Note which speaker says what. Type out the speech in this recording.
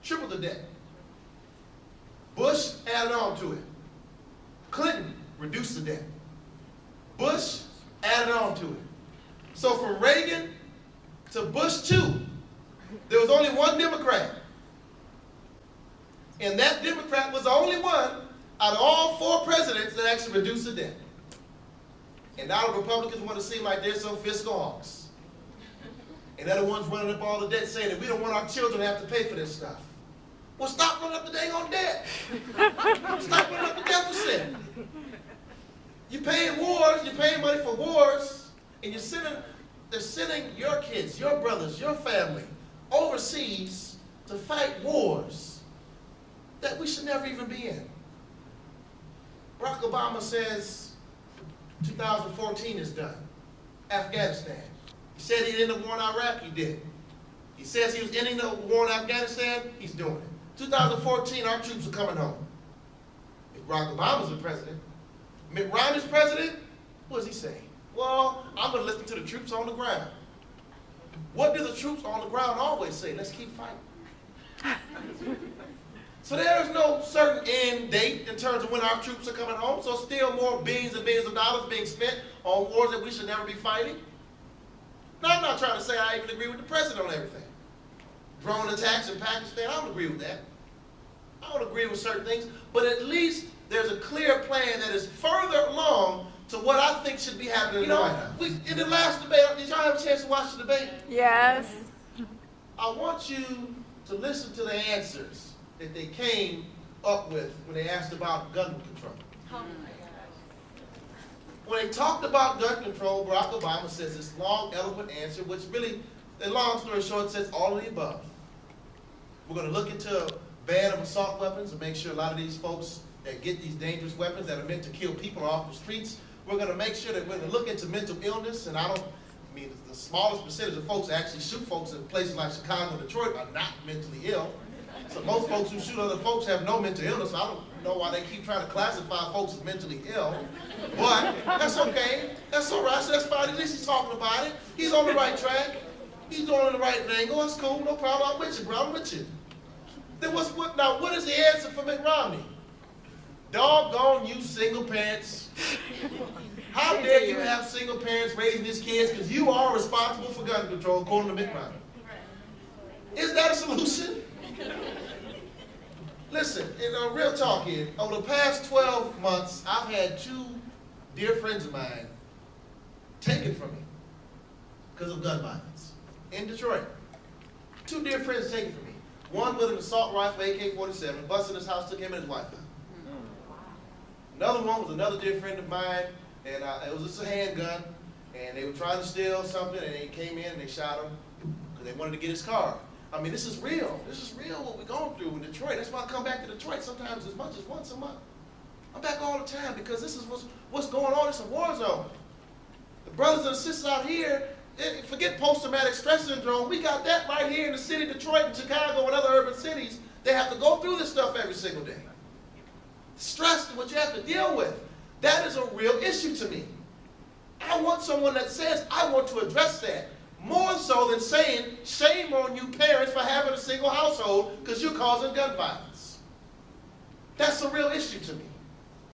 Speaker 1: tripled the debt. Bush added on to it. Clinton reduced the debt. Bush added on to it. So from Reagan to Bush 2, there was only one Democrat. And that Democrat was the only one out of all 4 presidents that actually reduced the debt. And now the Republicans want to seem like they're some fiscal hawks. And they're the ones running up all the debt saying that we don't want our children to have to pay for this stuff. Well, stop running up the dang on debt. Stop running up the deficit. You're paying wars, you're paying money for wars, and they're sending your kids, your brothers, your family overseas to fight wars that we should never even be in. Barack Obama says 2014 is done. Afghanistan. He said he ended the war in Iraq, he did. He says he was ending the war in Afghanistan, he's doing it. 2014, our troops are coming home. If Barack Obama's the president, Mitt Romney's president, what does he say? Well, I'm going to listen to the troops on the ground. What do the troops on the ground always say? Let's keep fighting. So there's no certain end date in terms of when our troops are coming home, so still more billions and billions of dollars being spent on wars that we should never be fighting. Now, I'm not trying to say I even agree with the president on everything. Drone attacks in Pakistan, I don't agree with that. I don't agree with certain things, but at least there's a clear plan that is further along to what I think should be happening in the White House. In the last debate, did y'all have a chance to watch the debate?
Speaker 2: Yes.
Speaker 1: I want you to listen to the answers that they came up with when they asked about gun control. Oh my gosh. When they talked about gun control, Barack Obama says this long, eloquent answer, which really, the long story short, says all of the above. We're going to look into a ban of assault weapons and make sure a lot of these folks that get these dangerous weapons that are meant to kill people off the streets, we're going to make sure that we're going to look into mental illness, and I mean, the smallest percentage of folks that actually shoot folks in places like Chicago and Detroit are not mentally ill. So most folks who shoot other folks have no mental illness. I don't know why they keep trying to classify folks as mentally ill. But that's okay. That's all right. So that's fine. At least he's talking about it. He's on the right track. He's on the right angle. That's cool. No problem. I'm with you, bro. I'm with you. Then what is the answer for Mitt Romney? Doggone you single parents. How dare you have single parents raising these kids because you are responsible for gun control, according to Mitt Romney. Is that a solution? Listen, real talk here. Over the past 12 months, I've had 2 dear friends of mine taken from me because of gun violence in Detroit. 2 dear friends taken from me. One with an assault rifle, AK-47, busted his house, took him and his wife out. Another one was another dear friend of mine, and it was just a handgun, and they were trying to steal something, and they came in and they shot him because they wanted to get his car. I mean, this is real. This is real what we're going through in Detroit. That's why I come back to Detroit sometimes as much as once a month. I'm back all the time because this is what's going on. It's a war zone. The brothers and sisters out here, forget post-traumatic stress syndrome. We got that right here in the city of Detroit and Chicago and other urban cities. They have to go through this stuff every single day. Stress is what you have to deal with. That is a real issue to me. I want someone that says, I want to address that. More so than saying, shame on you parents for having a single household because you're causing gun violence. That's a real issue to me.